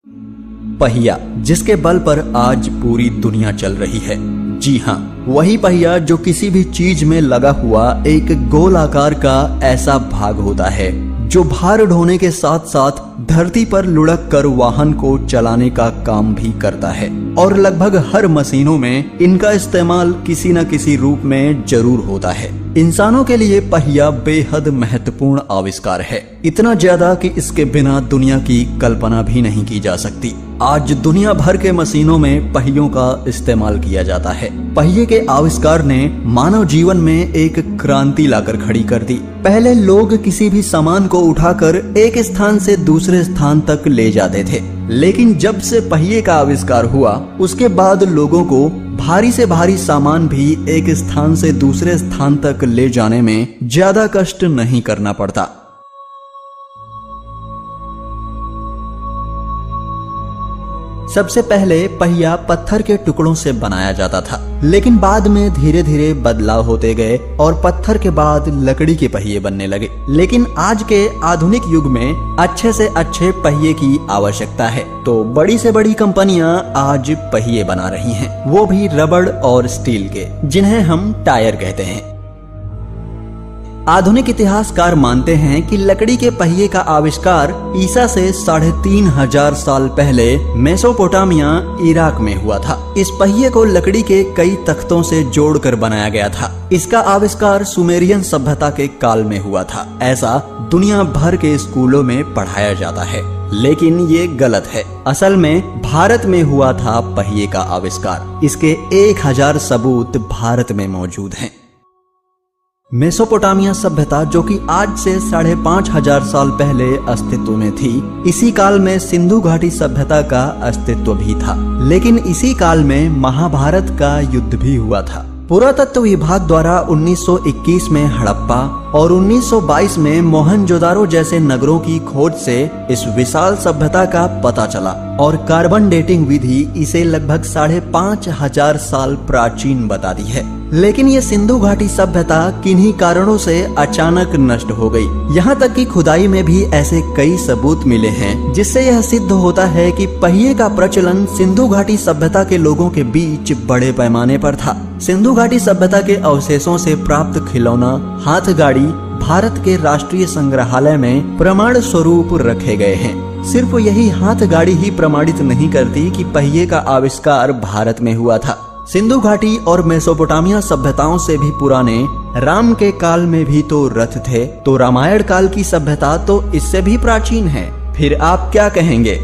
पहिया, जिसके बल पर आज पूरी दुनिया चल रही है। जी हाँ, वही पहिया जो किसी भी चीज में लगा हुआ एक गोल आकार का ऐसा भाग होता है जो भार ढोने के साथ साथ धरती पर लुढ़क कर वाहन को चलाने का काम भी करता है। और लगभग हर मशीनों में इनका इस्तेमाल किसी न किसी रूप में जरूर होता है। इंसानों के लिए पहिया बेहद महत्वपूर्ण आविष्कार है, इतना ज्यादा कि इसके बिना दुनिया की कल्पना भी नहीं की जा सकती। आज दुनिया भर के मशीनों में पहियों का इस्तेमाल किया जाता है। पहिए के आविष्कार ने मानव जीवन में एक क्रांति लाकर खड़ी कर दी। पहले लोग किसी भी सामान को उठाकर एक स्थान से दूसरे स्थान तक ले जाते थे, लेकिन जब से पहिए का आविष्कार हुआ उसके बाद लोगों को भारी से भारी सामान भी एक स्थान से दूसरे स्थान तक ले जाने में ज्यादा कष्ट नहीं करना पड़ता। सबसे पहले पहिया पत्थर के टुकड़ों से बनाया जाता था, लेकिन बाद में धीरे धीरे बदलाव होते गए और पत्थर के बाद लकड़ी के पहिए बनने लगे। लेकिन आज के आधुनिक युग में अच्छे से अच्छे पहिए की आवश्यकता है, तो बड़ी से बड़ी कंपनियां आज पहिए बना रही हैं, वो भी रबड़ और स्टील के, जिन्हें हम टायर कहते हैं। आधुनिक इतिहासकार मानते हैं कि लकड़ी के पहिए का आविष्कार ईसा से 3500 साल पहले मेसोपोटामिया, इराक में हुआ था। इस पहिए को लकड़ी के कई तख्तों से जोड़कर बनाया गया था। इसका आविष्कार सुमेरियन सभ्यता के काल में हुआ था, ऐसा दुनिया भर के स्कूलों में पढ़ाया जाता है, लेकिन ये गलत है। असल में भारत में हुआ था पहिए का आविष्कार। इसके 1000 सबूत भारत में मौजूद हैं। मेसोपोटामिया सभ्यता, जो कि आज से 5500 साल पहले अस्तित्व में थी, इसी काल में सिंधु घाटी सभ्यता का अस्तित्व भी था। लेकिन इसी काल में महाभारत का युद्ध भी हुआ था। पुरातत्व विभाग द्वारा 1921 में हड़प्पा और 1922 में मोहनजोदारो जैसे नगरों की खोज से इस विशाल सभ्यता का पता चला और कार्बन डेटिंग विधि इसे लगभग 5500 साल प्राचीन बताती है। लेकिन ये सिंधु घाटी सभ्यता किन्हीं कारणों से अचानक नष्ट हो गई। यहाँ तक कि खुदाई में भी ऐसे कई सबूत मिले हैं जिससे यह सिद्ध होता है कि पहिए का प्रचलन सिंधु घाटी सभ्यता के लोगों के बीच बड़े पैमाने पर था। सिंधु घाटी सभ्यता के अवशेषों से प्राप्त खिलौना, हाथ गाड़ी भारत के राष्ट्रीय संग्रहालय में प्रमाण स्वरूप रखे गए हैं। सिर्फ यही हाथ गाड़ी ही प्रमाणित नहीं करती कि पहिए का आविष्कार भारत में हुआ था। सिंधु घाटी और मेसोपोटामिया सभ्यताओं से भी पुराने राम के काल में भी तो रथ थे, तो रामायण काल की सभ्यता तो इससे भी प्राचीन है। फिर आप क्या कहेंगे?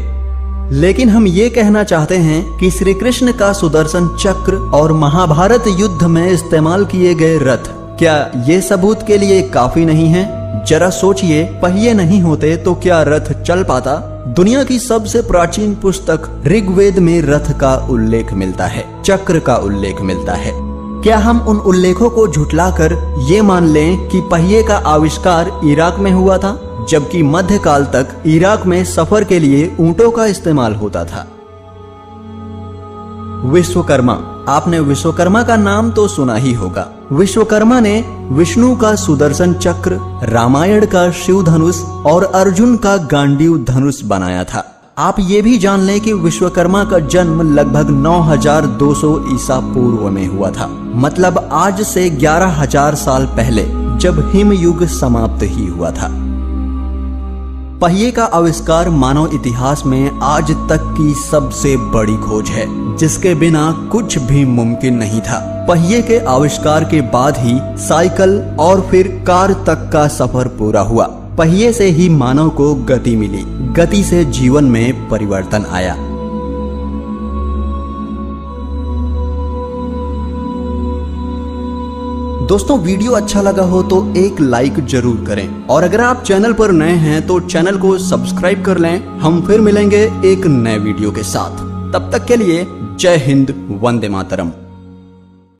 लेकिन हम ये कहना चाहते हैं कि श्री कृष्ण का सुदर्शन चक्र और महाभारत युद्ध में इस्तेमाल किए गए रथ, क्या ये सबूत के लिए काफी नहीं है? जरा सोचिए, पहिए नहीं होते तो क्या रथ चल पाता? दुनिया की सबसे प्राचीन पुस्तक ऋग्वेद में रथ का उल्लेख मिलता है, चक्र का उल्लेख मिलता है। क्या हम उन उल्लेखों को झुठलाकर ये मान लें कि पहिए का आविष्कार इराक में हुआ था, जबकि मध्यकाल तक इराक में सफर के लिए ऊंटों का इस्तेमाल होता था? विश्वकर्मा, आपने विश्वकर्मा का नाम तो सुना ही होगा। विश्वकर्मा ने विष्णु का सुदर्शन चक्र, रामायण का शिव धनुष और अर्जुन का गांडीव धनुष बनाया था। आप ये भी जान लें कि विश्वकर्मा का जन्म लगभग 9200 ईसा पूर्व में हुआ था, मतलब आज से 11000 साल पहले, जब हिम युग समाप्त ही हुआ था। पहिए का आविष्कार मानव इतिहास में आज तक की सबसे बड़ी खोज है, जिसके बिना कुछ भी मुमकिन नहीं था। पहिए के आविष्कार के बाद ही साइकिल और फिर कार तक का सफर पूरा हुआ। पहिए से ही मानव को गति मिली, गति से जीवन में परिवर्तन आया। दोस्तों, वीडियो अच्छा लगा हो तो एक लाइक जरूर करें, और अगर आप चैनल पर नए हैं तो चैनल को सब्सक्राइब कर लें। हम फिर मिलेंगे एक नए वीडियो के साथ। तब तक के लिए जय हिंद, वंदे मातरम।